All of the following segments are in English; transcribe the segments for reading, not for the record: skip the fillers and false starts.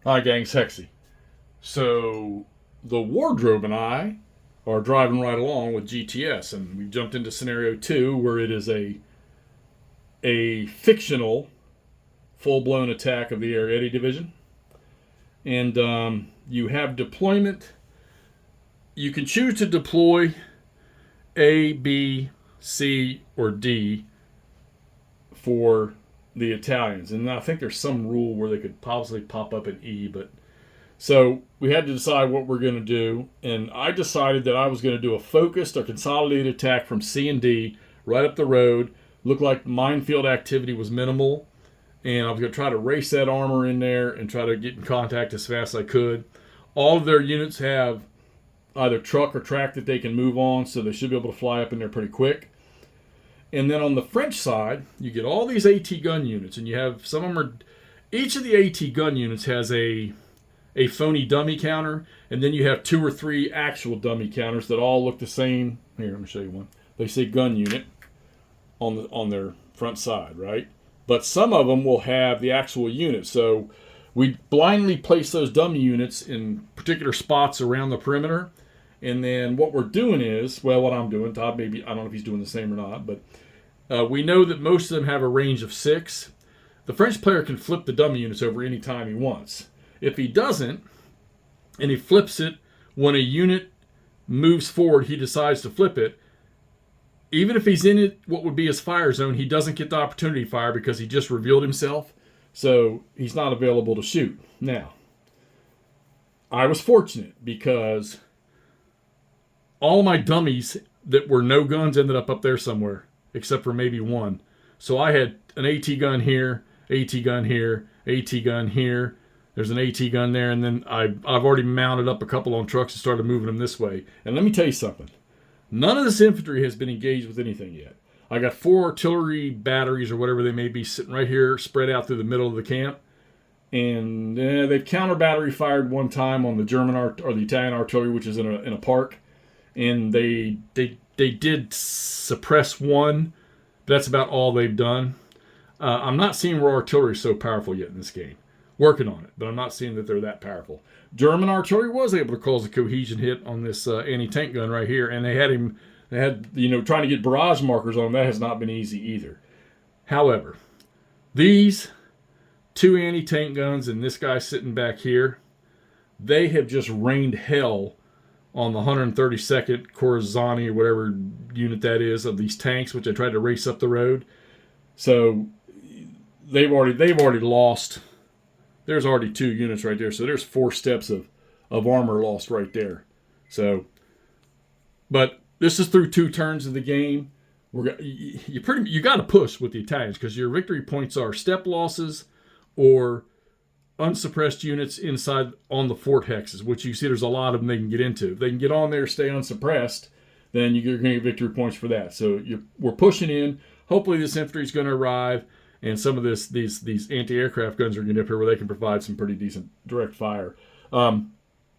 Hi, gang, it's Hexy. So, the wardrobe and I are driving right along with GTS, and we jumped into scenario 2, where it is a fictional full blown attack of the Arrietty Division. And you have deployment. You can choose to deploy A, B, C, or D for the Italians. And I think there's some rule where they could possibly pop up an E, but so we had to decide what we're going to do, and I decided that I was going to do a focused or consolidated attack from C and D right up the road. Looked like minefield activity was minimal, and I was going to try to race that armor in there and try to get in contact as fast as I could. All of their units have either truck or track that they can move on, so they should be able to fly up in there pretty quick. And then on the French side, you get all these AT gun units, and you have some of them are. Each of the AT gun units has a phony dummy counter, and then you have 2 or 3 actual dummy counters that all look the same. Here, let me show you one. They say gun unit on their front side, right? But some of them will have the actual unit. So we blindly place those dummy units in particular spots around the perimeter. And then what we're doing is, well, what I'm doing, Todd, maybe, I don't know if he's doing the same or not, but we know that most of them have a range of 6. The French player can flip the dummy units over any time he wants. If he doesn't, and he flips it when a unit moves forward, he decides to flip it. Even if he's in it, what would be his fire zone, he doesn't get the opportunity to fire because he just revealed himself. So he's not available to shoot. Now, I was fortunate because all my dummies that were no guns ended up there somewhere, except for maybe one. So I had an AT gun here, AT gun here, AT gun here. There's an AT gun there, and then I've already mounted up a couple on trucks and started moving them this way. And let me tell you something. None of this infantry has been engaged with anything yet. I got 4 artillery batteries or whatever they may be sitting right here, spread out through the middle of the camp. And they've counter battery fired one time on the German or the Italian artillery, which is in a park. And they did suppress one. But that's about all they've done. I'm not seeing where artillery is so powerful yet in this game. Working on it, but I'm not seeing that they're that powerful. German artillery was able to cause a cohesion hit on this anti-tank gun right here, and they had trying to get barrage markers on them. That has not been easy either. However, these 2 anti-tank guns and this guy sitting back here, they have just rained hell on the 132nd Corazzani or whatever unit that is of these tanks, which I tried to race up the road. So they've already lost. There's already 2 units right there. So there's 4 steps of armor lost right there. So, but this is through 2 turns of the game. You got to push with the Italians because your victory points are step losses or unsuppressed units inside on the fort hexes, which you see there's a lot of them they can get into. If they can get on there, stay unsuppressed, then you're going to get victory points for that. So we're pushing in. Hopefully this infantry is going to arrive. And some of these anti-aircraft guns are going to get up here where they can provide some pretty decent direct fire. Turn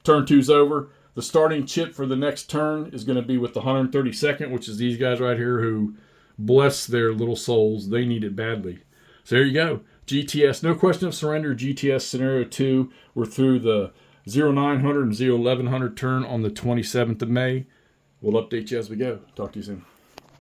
2's over. The starting chit for the next turn is going to be with the 132nd, which is these guys right here who, bless their little souls, they need it badly. So there you go. GTS, no question of surrender, GTS Scenario 2. We're through the 0900 and 01100 turn on the 27th of May. We'll update you as we go. Talk to you soon.